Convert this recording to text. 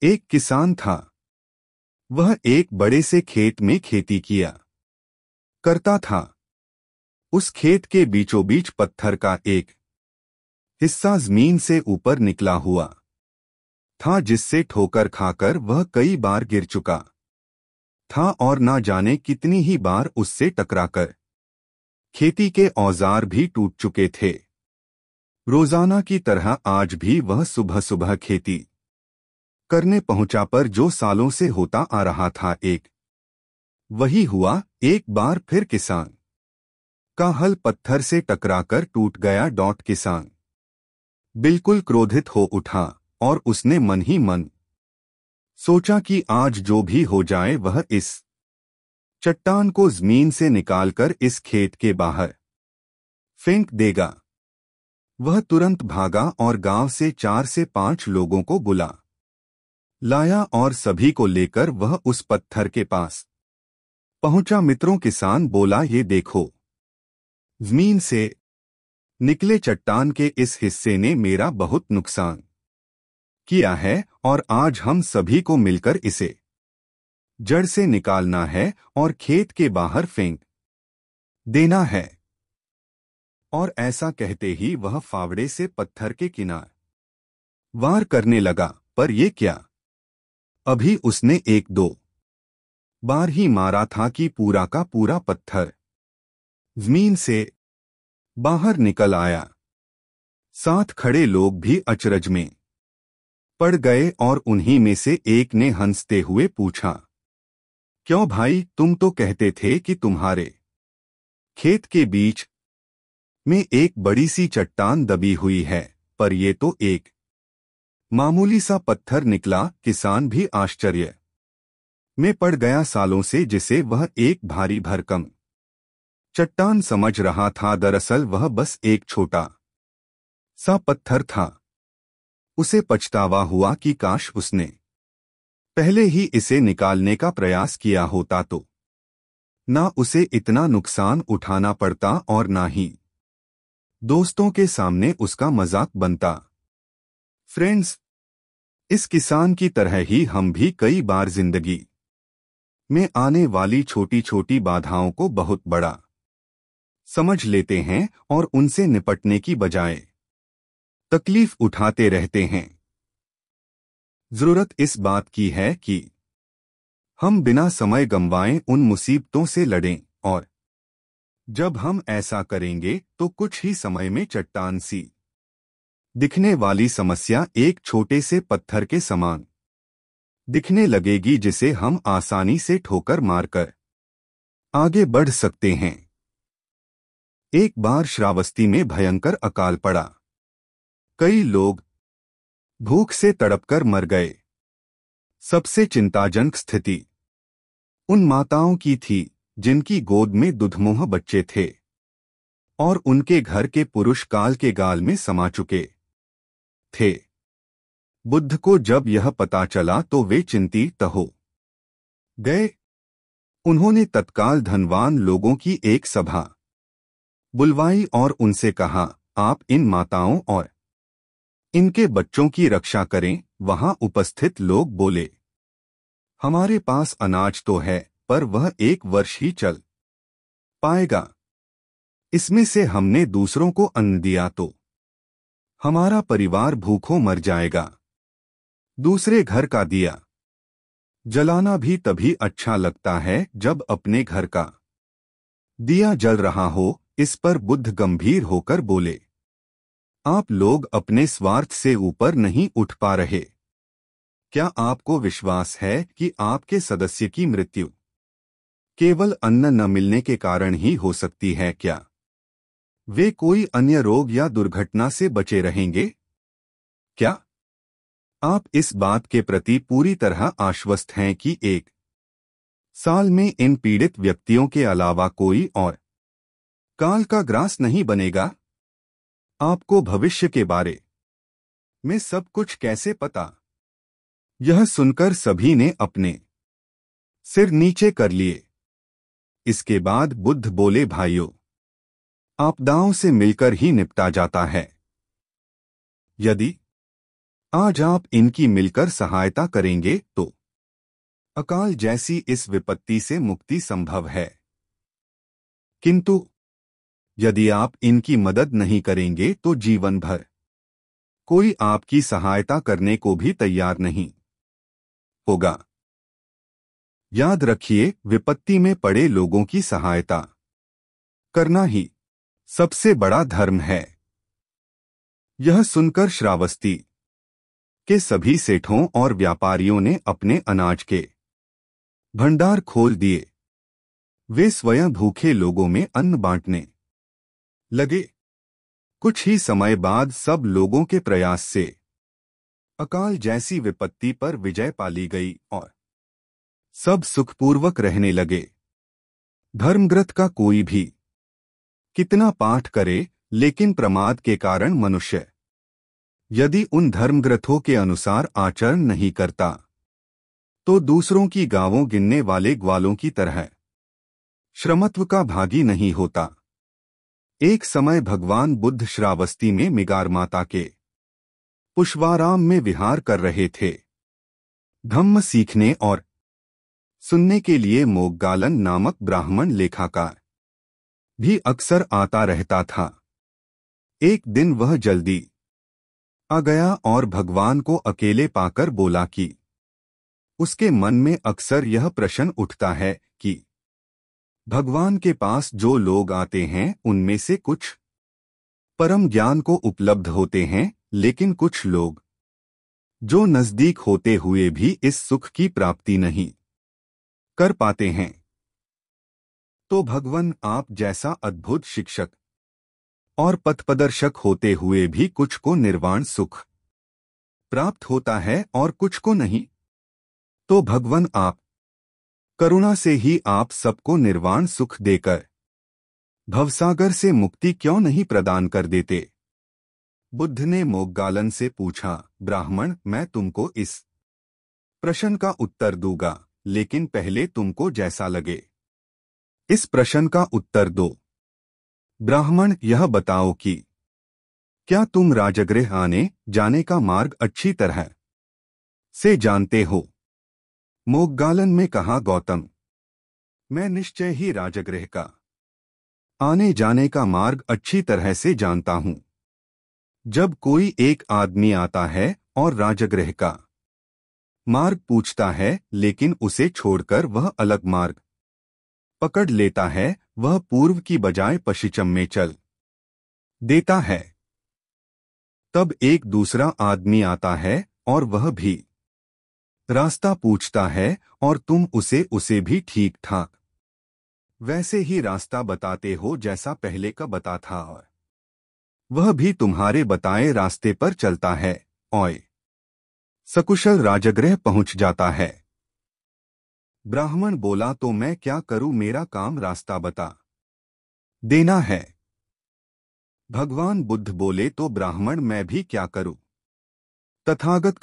एक किसान था। वह एक बड़े से खेत में खेती किया करता था। उस खेत के बीचों बीच पत्थर का एक हिस्सा जमीन से ऊपर निकला हुआ था, जिससे ठोकर खाकर वह कई बार गिर चुका था और ना जाने कितनी ही बार उससे टकराकर खेती के औजार भी टूट चुके थे। रोजाना की तरह आज भी वह सुबह सुबह खेती करने पहुंचा, पर जो सालों से होता आ रहा था एक वही हुआ। एक बार फिर किसान का हल पत्थर से टकराकर टूट गया। किसान बिल्कुल क्रोधित हो उठा और उसने मन ही मन सोचा कि आज जो भी हो जाए वह इस चट्टान को जमीन से निकालकर इस खेत के बाहर फेंक देगा। वह तुरंत भागा और गांव से 4 से 5 लोगों को बुला लाया और सभी को लेकर वह उस पत्थर के पास पहुंचा। मित्रों, किसान बोला, ये देखो, जमीन से निकले चट्टान के इस हिस्से ने मेरा बहुत नुकसान किया है और आज हम सभी को मिलकर इसे जड़ से निकालना है और खेत के बाहर फेंक देना है। और ऐसा कहते ही वह फावड़े से पत्थर के किनार वार करने लगा। पर यह क्या, अभी उसने 1-2 बार ही मारा था कि पूरा का पूरा पत्थर जमीन से बाहर निकल आया। साथ खड़े लोग भी अचरज में पड़ गए और उन्हीं में से एक ने हंसते हुए पूछा, क्यों भाई, तुम तो कहते थे कि तुम्हारे खेत के बीच में एक बड़ी सी चट्टान दबी हुई है, पर ये तो एक मामूली सा पत्थर निकला। किसान भी आश्चर्य में पड़ गया। सालों से जिसे वह एक भारी भरकम चट्टान समझ रहा था, दरअसल वह बस एक छोटा सा पत्थर था। उसे पछतावा हुआ कि काश उसने पहले ही इसे निकालने का प्रयास किया होता तो ना उसे इतना नुकसान उठाना पड़ता और ना ही दोस्तों के सामने उसका मजाक बनता। फ्रेंड्स, इस किसान की तरह ही हम भी कई बार जिंदगी में आने वाली छोटी छोटी बाधाओं को बहुत बड़ा समझ लेते हैं और उनसे निपटने की बजाय तकलीफ उठाते रहते हैं। जरूरत इस बात की है कि हम बिना समय गंवाएं उन मुसीबतों से लड़ें, और जब हम ऐसा करेंगे तो कुछ ही समय में चट्टान सी दिखने वाली समस्या एक छोटे से पत्थर के समान दिखने लगेगी, जिसे हम आसानी से ठोकर मारकर आगे बढ़ सकते हैं। एक बार श्रावस्ती में भयंकर अकाल पड़ा। कई लोग भूख से तड़पकर मर गए। सबसे चिंताजनक स्थिति उन माताओं की थी जिनकी गोद में दुधमुह बच्चे थे और उनके घर के पुरुष काल के गाल में समा चुके थे। बुद्ध को जब यह पता चला तो वे चिंतित हो गए। उन्होंने तत्काल धनवान लोगों की एक सभा बुलवाई और उनसे कहा, आप इन माताओं और इनके बच्चों की रक्षा करें। वहां उपस्थित लोग बोले, हमारे पास अनाज तो है, पर वह 1 वर्ष ही चल पाएगा। इसमें से हमने दूसरों को अन्न दिया तो हमारा परिवार भूखों मर जाएगा। दूसरे घर का दिया जलाना भी तभी अच्छा लगता है जब अपने घर का दिया जल रहा हो। इस पर बुद्ध गंभीर होकर बोले, आप लोग अपने स्वार्थ से ऊपर नहीं उठ पा रहे। क्या आपको विश्वास है कि आपके सदस्य की मृत्यु केवल अन्न न मिलने के कारण ही हो सकती है? क्या वे कोई अन्य रोग या दुर्घटना से बचे रहेंगे? क्या आप इस बात के प्रति पूरी तरह आश्वस्त हैं कि 1 साल में इन पीड़ित व्यक्तियों के अलावा कोई और काल का ग्रास नहीं बनेगा? आपको भविष्य के बारे में सब कुछ कैसे पता? यह सुनकर सभी ने अपने सिर नीचे कर लिए। इसके बाद बुद्ध बोले, भाइयों, आपदाओं से मिलकर ही निपटा जाता है। यदि आज आप इनकी मिलकर सहायता करेंगे तो अकाल जैसी इस विपत्ति से मुक्ति संभव है। किंतु यदि आप इनकी मदद नहीं करेंगे तो जीवन भर कोई आपकी सहायता करने को भी तैयार नहीं होगा। याद रखिए, विपत्ति में पड़े लोगों की सहायता करना ही सबसे बड़ा धर्म है। यह सुनकर श्रावस्ती के सभी सेठों और व्यापारियों ने अपने अनाज के भंडार खोल दिए। वे स्वयं भूखे लोगों में अन्न बांटने लगे। कुछ ही समय बाद सब लोगों के प्रयास से अकाल जैसी विपत्ति पर विजय पा ली गई और सब सुखपूर्वक रहने लगे। धर्मग्रंथ का कोई भी कितना पाठ करे, लेकिन प्रमाद के कारण मनुष्य यदि उन धर्मग्रंथों के अनुसार आचरण नहीं करता तो दूसरों की गावों गिनने वाले ग्वालों की तरह श्रमत्व का भागी नहीं होता। एक समय भगवान बुद्ध श्रावस्ती में मिगार माता के पुष्पाराम में विहार कर रहे थे। धम्म सीखने और सुनने के लिए मोग्गालन नामक ब्राह्मण लेखाकार भी अक्सर आता रहता था। एक दिन वह जल्दी आ गया और भगवान को अकेले पाकर बोला कि उसके मन में अक्सर यह प्रश्न उठता है कि भगवान के पास जो लोग आते हैं उनमें से कुछ परम ज्ञान को उपलब्ध होते हैं, लेकिन कुछ लोग जो नजदीक होते हुए भी इस सुख की प्राप्ति नहीं कर पाते हैं। तो भगवान आप जैसा अद्भुत शिक्षक और पथप्रदर्शक होते हुए भी कुछ को निर्वाण सुख प्राप्त होता है और कुछ को नहीं। तो भगवान आप करुणा से ही आप सबको निर्वाण सुख देकर भवसागर से मुक्ति क्यों नहीं प्रदान कर देते। बुद्ध ने मोग्गालन से पूछा, ब्राह्मण, मैं तुमको इस प्रश्न का उत्तर दूंगा, लेकिन पहले तुमको जैसा लगे इस प्रश्न का उत्तर दो। ब्राह्मण, यह बताओ कि क्या तुम राजगृह आने जाने का मार्ग अच्छी तरह से जानते हो। मोग्गालन में कहा, गौतम, मैं निश्चय ही राजगृह का आने जाने का मार्ग अच्छी तरह से जानता हूं। जब कोई एक आदमी आता है और राजगृह का मार्ग पूछता है, लेकिन उसे छोड़कर वह अलग मार्ग पकड़ लेता है, वह पूर्व की बजाय पश्चिम में चल देता है। तब एक दूसरा आदमी आता है और वह भी रास्ता पूछता है और तुम उसे भी ठीक ठाक वैसे ही रास्ता बताते हो जैसा पहले का बता था, और वह भी तुम्हारे बताए रास्ते पर चलता है और सकुशल राजगृह पहुंच जाता है। ब्राह्मण बोला, तो मैं क्या करूं, मेरा काम रास्ता बता देना है। भगवान बुद्ध बोले, तो ब्राह्मण मैं भी क्या करूं। तथागत